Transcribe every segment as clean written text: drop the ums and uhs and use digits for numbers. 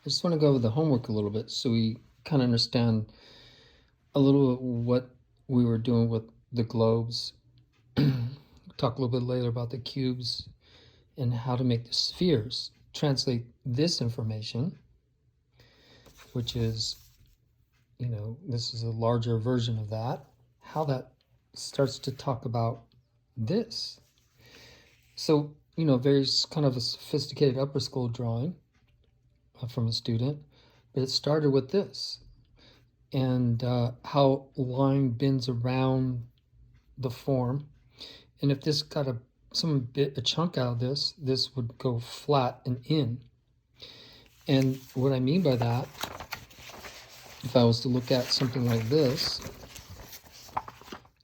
I just want to go over the homework a little bit so we kind of understand a little what we were doing with the globes. Talk a little bit later about the cubes and how to make the spheres. Translate this information, which is, this is a larger version of that, how that starts to talk about this. So, very kind of a sophisticated upper school drawing from a student, but it started with this. And how line bends around the form. And if this got a chunk out of this would go flat and in. And what I mean by that, if I was to look at something like this,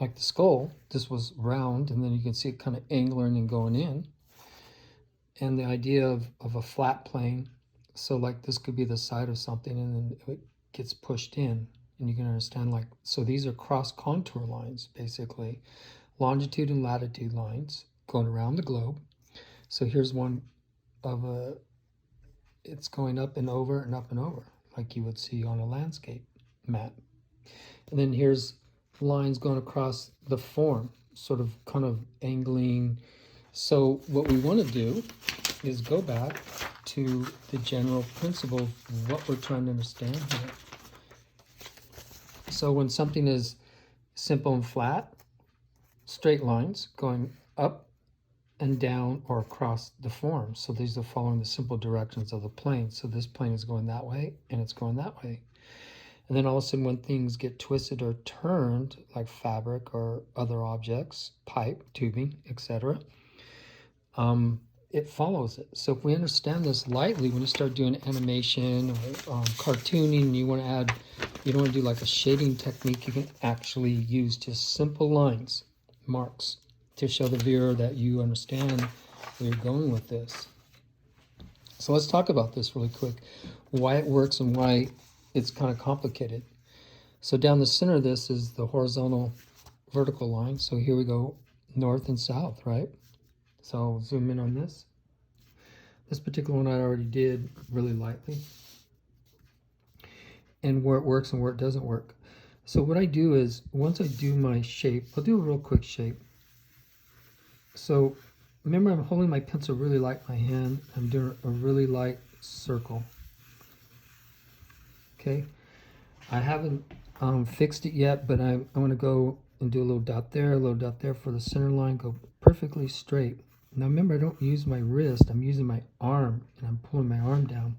like the skull, this was round, and then you can see it kind of angling and going in. And the idea of a flat plane, so like this could be the side of something, and then it gets pushed in. And you can understand, like, so these are cross contour lines, basically, longitude and latitude lines going around the globe. So here's one of it's going up and over and up and over, like you would see on a landscape map. And then here's lines going across the form, sort of kind of angling. So what we want to do is go back to the general principle of what we're trying to understand here. So when something is simple and flat, straight lines going up and down or across the form. So these are following the simple directions of the plane. So this plane is going that way and it's going that way. And then all of a sudden when things get twisted or turned, like fabric or other objects, pipe, tubing, etc., it follows it. So if we understand this lightly, when you start doing animation or cartooning, you want to add, you don't want to do like a shading technique, you can actually use just simple lines, marks, to show the viewer that you understand where you're going with this. So let's talk about this really quick, why it works and why it's kind of complicated. So down the center of this is the horizontal vertical line. So here we go, north and south, right? So I'll zoom in on this. This particular one I already did really lightly. And where it works and where it doesn't work. So what I do is, once I do my shape, I'll do a real quick shape. So remember, I'm holding my pencil really light in my hand. I'm doing a really light circle. Okay, I haven't fixed it yet, but I'm going to go and do a little dot there for the center line, go perfectly straight. Now remember, I don't use my wrist, I'm using my arm, and I'm pulling my arm down.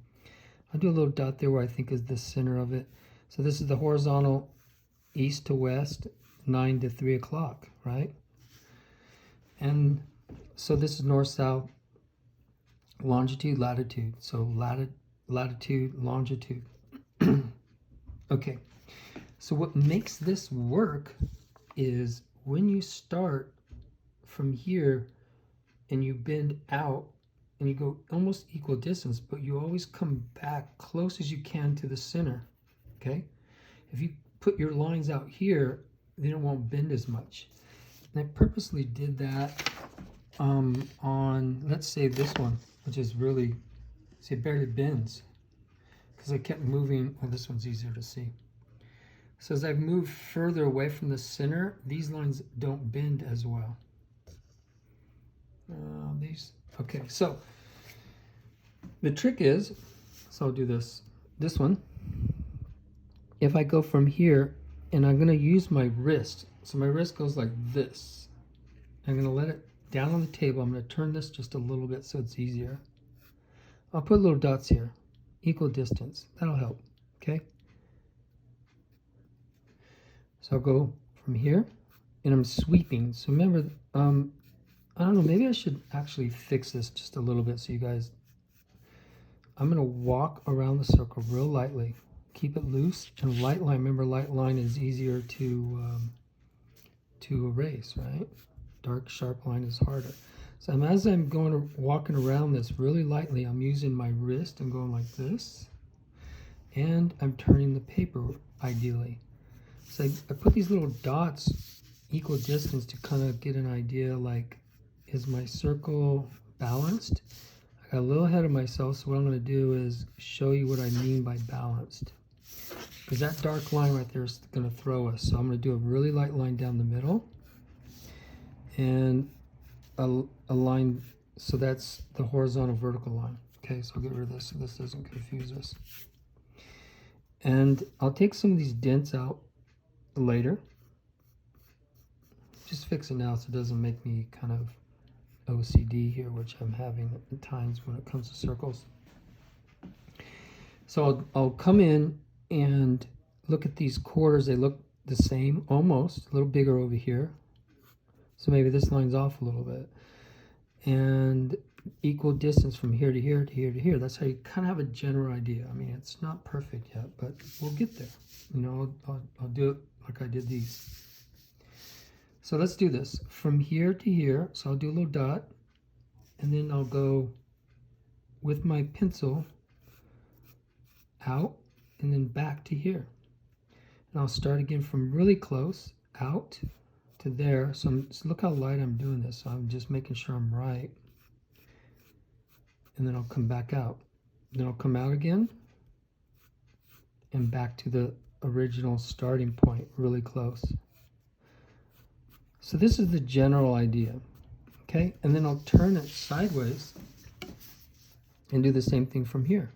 I'll do a little dot there where I think is the center of it. So this is the horizontal east to west, 9 to 3 o'clock, right? And so this is north-south, longitude, latitude. So latitude, longitude. Okay, so what makes this work is when you start from here and you bend out and you go almost equal distance, but you always come back close as you can to the center, okay? If you put your lines out here, then it won't bend as much. And I purposely did that on, let's say this one, which is really, see, it barely bends because I kept moving. Well, this one's easier to see. So as I've moved further away from the center, these lines don't bend as well. Okay, so the trick is, so I'll do this one. If I go from here, and I'm going to use my wrist, so my wrist goes like this. I'm going to let it down on the table. I'm going to turn this just a little bit so it's easier. I'll put little dots here, equal distance. That'll help, okay? So I'll go from here, and I'm sweeping. So remember, I don't know, maybe I should actually fix this just a little bit so you guys, I'm going to walk around the circle real lightly. Keep it loose and light line. Remember, light line is easier to erase, right? Dark, sharp line is harder. So as I'm walking around this really lightly, I'm using my wrist and going like this. And I'm turning the paper, ideally. So I put these little dots equal distance to kind of get an idea, like, is my circle balanced? I got a little ahead of myself, so what I'm going to do is show you what I mean by balanced. Because that dark line right there is going to throw us. So I'm going to do a really light line down the middle. And a line, so that's the horizontal vertical line. Okay, so I'll get rid of this so this doesn't confuse us. And I'll take some of these dents out later. Just fix it now so it doesn't make me kind of OCD here, which I'm having at times when it comes to circles. So I'll come in and look at these quarters. They look the same, almost, a little bigger over here. So maybe this line's off a little bit. And equal distance from here to here to here to here. That's how you kind of have a general idea. I mean, it's not perfect yet, but we'll get there. You know, I'll do it like I did these. So let's do this from here to here. So I'll do a little dot, and then I'll go with my pencil out and then back to here. And I'll start again from really close out to there. So look how light I'm doing this. So I'm just making sure I'm right. And then I'll come back out. Then I'll come out again and back to the original starting point, really close. So this is the general idea, okay? And then I'll turn it sideways and do the same thing from here.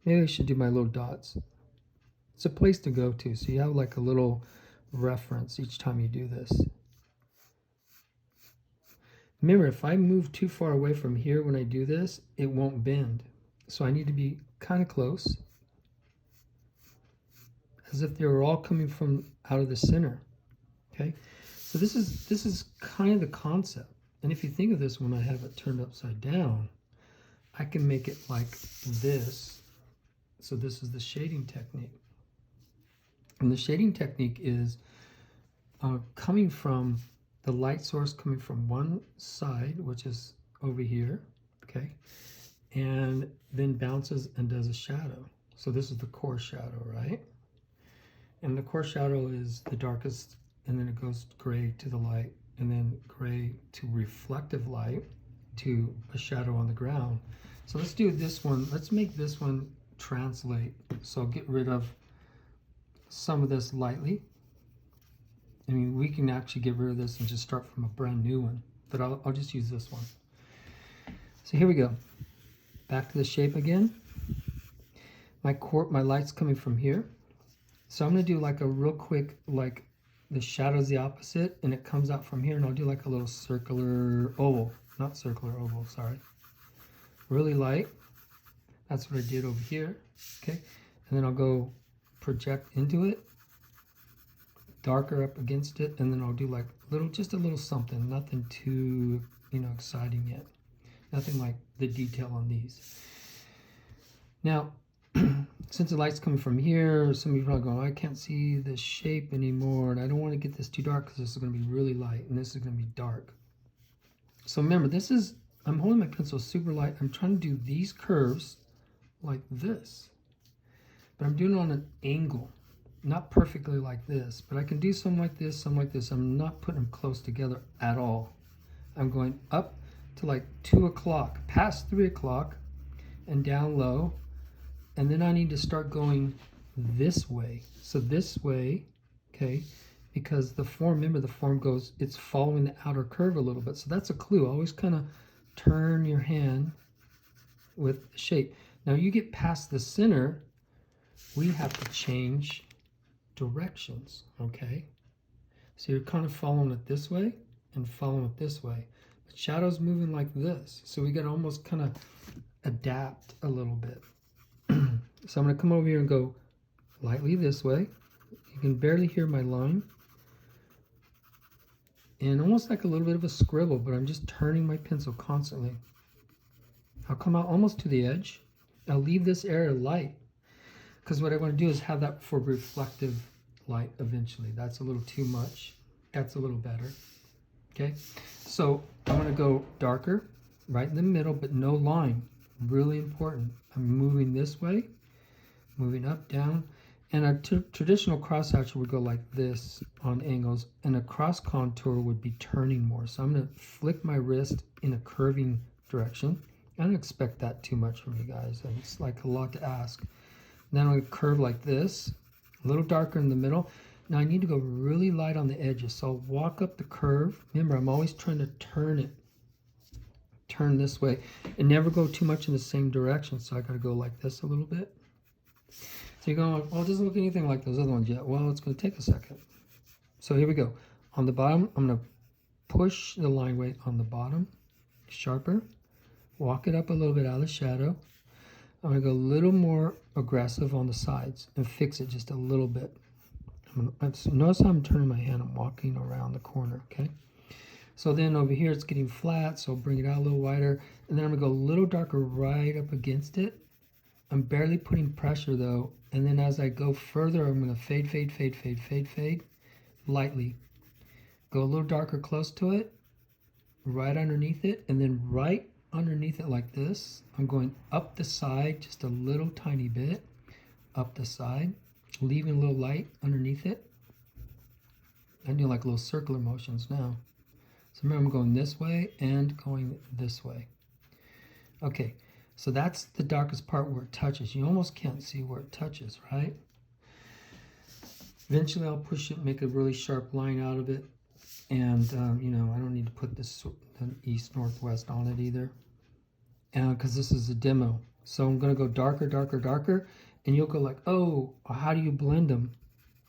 Maybe I should do my little dots. It's a place to go to, so you have like a little reference each time you do this. Remember, if I move too far away from here when I do this, it won't bend. So I need to be kind of close, as if they were all coming from out of the center, okay? So this is kind of the concept. And if you think of this, when I have it turned upside down, I can make it like this. So this is the shading technique. And the shading technique is coming from the light source coming from one side, which is over here, okay? And then bounces and does a shadow. So this is the core shadow, right? And the core shadow is the darkest, and then it goes gray to the light, and then gray to reflective light to a shadow on the ground. So let's do this one. Let's make this one translate. So I'll get rid of some of this lightly. I mean, we can actually get rid of this and just start from a brand new one, but I'll just use this one. So here we go. Back to the shape again. My light's coming from here. So I'm gonna do like a real quick, like the shadow's the opposite, and it comes out from here, and I'll do like a little circular oval, not circular oval, sorry. Really light. That's what I did over here, okay? And then I'll go project into it, darker up against it, and then I'll do like just a little something, nothing too, exciting yet. Nothing like the detail on these. Now, since the light's coming from here, some of you are probably going, I can't see the shape anymore, and I don't want to get this too dark because this is going to be really light, and this is going to be dark. So remember, I'm holding my pencil super light. I'm trying to do these curves like this, but I'm doing it on an angle, not perfectly like this, but I can do some like this, some like this. I'm not putting them close together at all. I'm going up to like 2 o'clock, past 3 o'clock, and down low. And then I need to start going this way. So this way, okay, because the form, remember the form goes, it's following the outer curve a little bit. So that's a clue. Always kind of turn your hand with the shape. Now you get past the center, we have to change directions, okay? So you're kind of following it this way and following it this way. The shadow's moving like this. So we got to almost kind of adapt a little bit. So I'm going to come over here and go lightly this way. You can barely hear my line. And almost like a little bit of a scribble, but I'm just turning my pencil constantly. I'll come out almost to the edge. I'll leave this area light, because what I want to do is have that for reflective light eventually. That's a little too much. That's a little better. Okay, so I'm going to go darker right in the middle, but no line. Really important. I'm moving this way, moving up, down, and a traditional cross hatcher would go like this on angles, and a cross contour would be turning more. So I'm going to flick my wrist in a curving direction, I don't expect that too much from you guys. And it's like a lot to ask. Then I'm going to curve like this, a little darker in the middle. Now I need to go really light on the edges. So I'll walk up the curve. Remember, I'm always trying to turn this way and never go too much in the same direction. So I got to go like this a little bit. So you're going, well, it doesn't look anything like those other ones yet. Well, it's going to take a second. So here we go. On the bottom, I'm going to push the line weight on the bottom, sharper, walk it up a little bit out of the shadow. I'm going to go a little more aggressive on the sides and fix it just a little bit. Notice how I'm turning my hand. I'm walking around the corner, okay? So then over here it's getting flat, so I'll bring it out a little wider. And then I'm going to go a little darker right up against it. I'm barely putting pressure though. And then as I go further, I'm going to fade lightly. Go a little darker close to it, right underneath it, and then right underneath it like this, I'm going up the side just a little tiny bit, up the side, leaving a little light underneath it. I do like little circular motions now. So remember, I'm going this way and going this way. Okay, so that's the darkest part where it touches. You almost can't see where it touches, right? Eventually I'll push it, make a really sharp line out of it. And, you know, I don't need to put this east, northwest on it either. Because this is a demo. So I'm going to go darker, darker, darker. And you'll go like, oh, how do you blend them?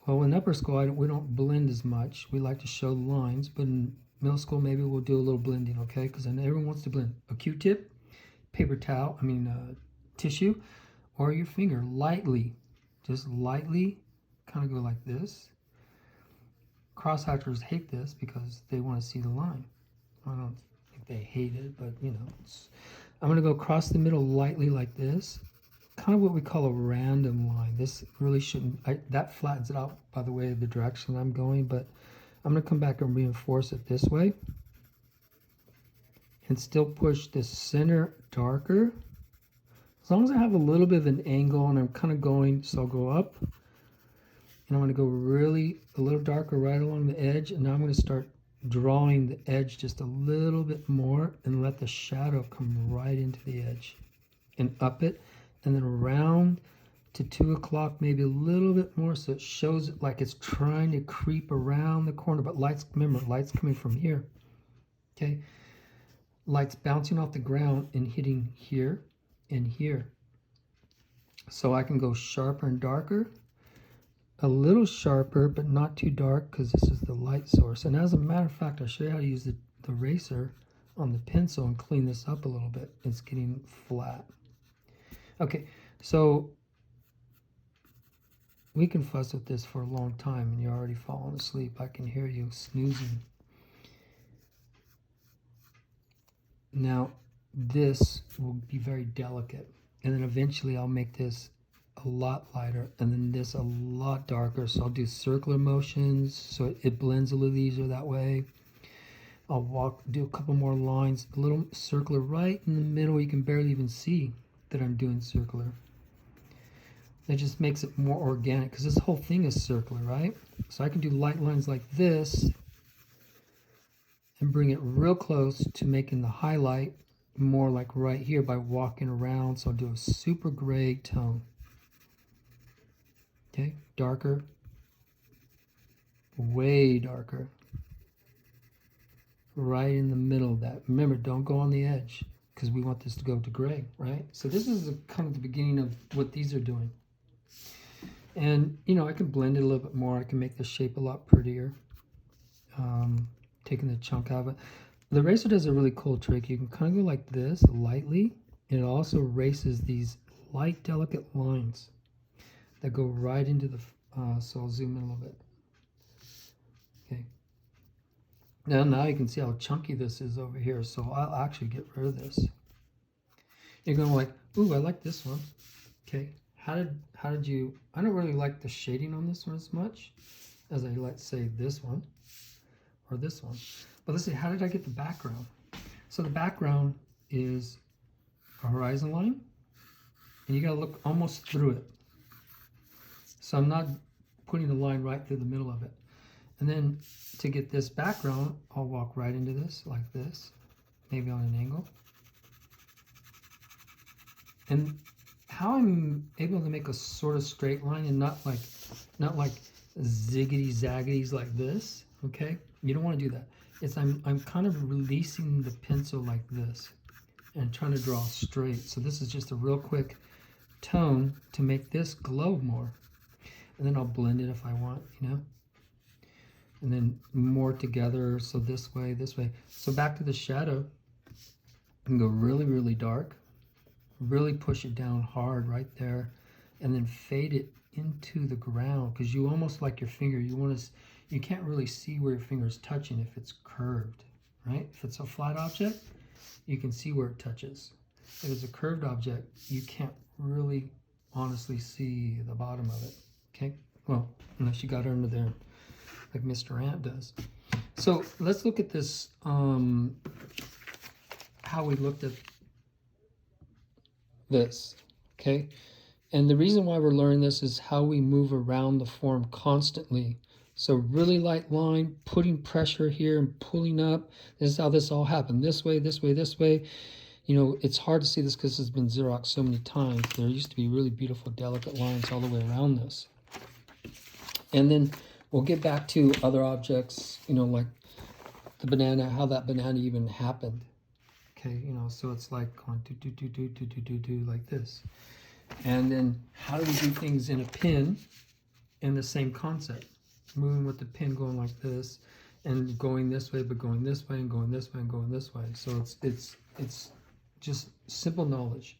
Well, in upper school, we don't blend as much. We like to show the lines. But in middle school, maybe we'll do a little blending, okay? Because I know everyone wants to blend. A Q-tip, paper towel, tissue, or your finger, lightly. Just lightly, kind of go like this. Cross-hatchers hate this because they want to see the line. I don't think they hate it, but you know. I'm going to go across the middle lightly like this. Kind of what we call a random line. This really shouldn't, that flattens it out by the way of the direction I'm going, but I'm going to come back and reinforce it this way. And still push the center darker. As long as I have a little bit of an angle and I'm kind of going, so I'll go up. And I'm going to go really a little darker right along the edge. And now I'm going to start drawing the edge just a little bit more and let the shadow come right into the edge and up it. And then around to 2 o'clock, maybe a little bit more. So it shows it like it's trying to creep around the corner. But lights, remember, light's coming from here. Okay. Light's bouncing off the ground and hitting here and here. So I can go sharper and darker. A little sharper, but not too dark because this is the light source. And as a matter of fact, I'll show you how to use the eraser on the pencil and clean this up a little bit. It's getting flat. Okay, so we can fuss with this for a long time and you're already falling asleep. I can hear you snoozing. Now, this will be very delicate. And then eventually I'll make this a lot lighter and then this a lot darker. So I'll do circular motions so it blends a little easier that way. I'll do a couple more lines, a little circular right in the middle. You can barely even see that I'm doing circular. That just makes it more organic because this whole thing is circular, right? So I can do light lines like this and bring it real close to making the highlight more like right here by walking around. So I'll do a super gray tone. Okay, darker, way darker, right in the middle of that. Remember, don't go on the edge because we want this to go to gray, right? So this is kind of the beginning of what these are doing. And, you know, I can blend it a little bit more. I can make the shape a lot prettier, taking the chunk out of it. The eraser does a really cool trick. You can kind of go like this, lightly, and it also erases these light, delicate lines that go right into the, so I'll zoom in a little bit. Okay. Now you can see how chunky this is over here, so I'll actually get rid of this. You're going like, ooh, I like this one. Okay, how did you, I don't really like the shading on this one as much as I let's say this one or this one. But let's see, how did I get the background? So the background is a horizon line, and you gotta look almost through it. So I'm not putting the line right through the middle of it. And then to get this background, I'll walk right into this like this, maybe on an angle. And how I'm able to make a sort of straight line and not like ziggity zaggities like this, okay? You don't want to do that. It's I'm kind of releasing the pencil like this and trying to draw straight. So this is just a real quick tone to make this glow more. And then I'll blend it if I want, you know? And then more together, so this way, this way. So back to the shadow, I can go really, really dark, really push it down hard right there, and then fade it into the ground, because you almost like your finger, you can't really see where your finger is touching if it's curved, right? If it's a flat object, you can see where it touches. If it's a curved object, you can't really honestly see the bottom of it, okay? Well, unless you got under there like Mr. Ant does. So let's look at this, how we looked at this, okay? And the reason why we're learning this is how we move around the form constantly. So really light line, putting pressure here and pulling up. This is how this all happened. This way, this way, this way. You know, it's hard to see this because it's been Xeroxed so many times. There used to be really beautiful, delicate lines all the way around this. And then we'll get back to other objects, you know, like the banana, how that banana even happened. Okay, you know, so it's like going do like this. And then how do we do things in a pin in the same concept? Moving with the pin going like this and going this way, but going this way and going this way and going this way. So it's just simple knowledge.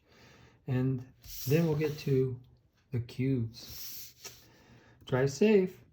And then we'll get to the cubes. Drive safe.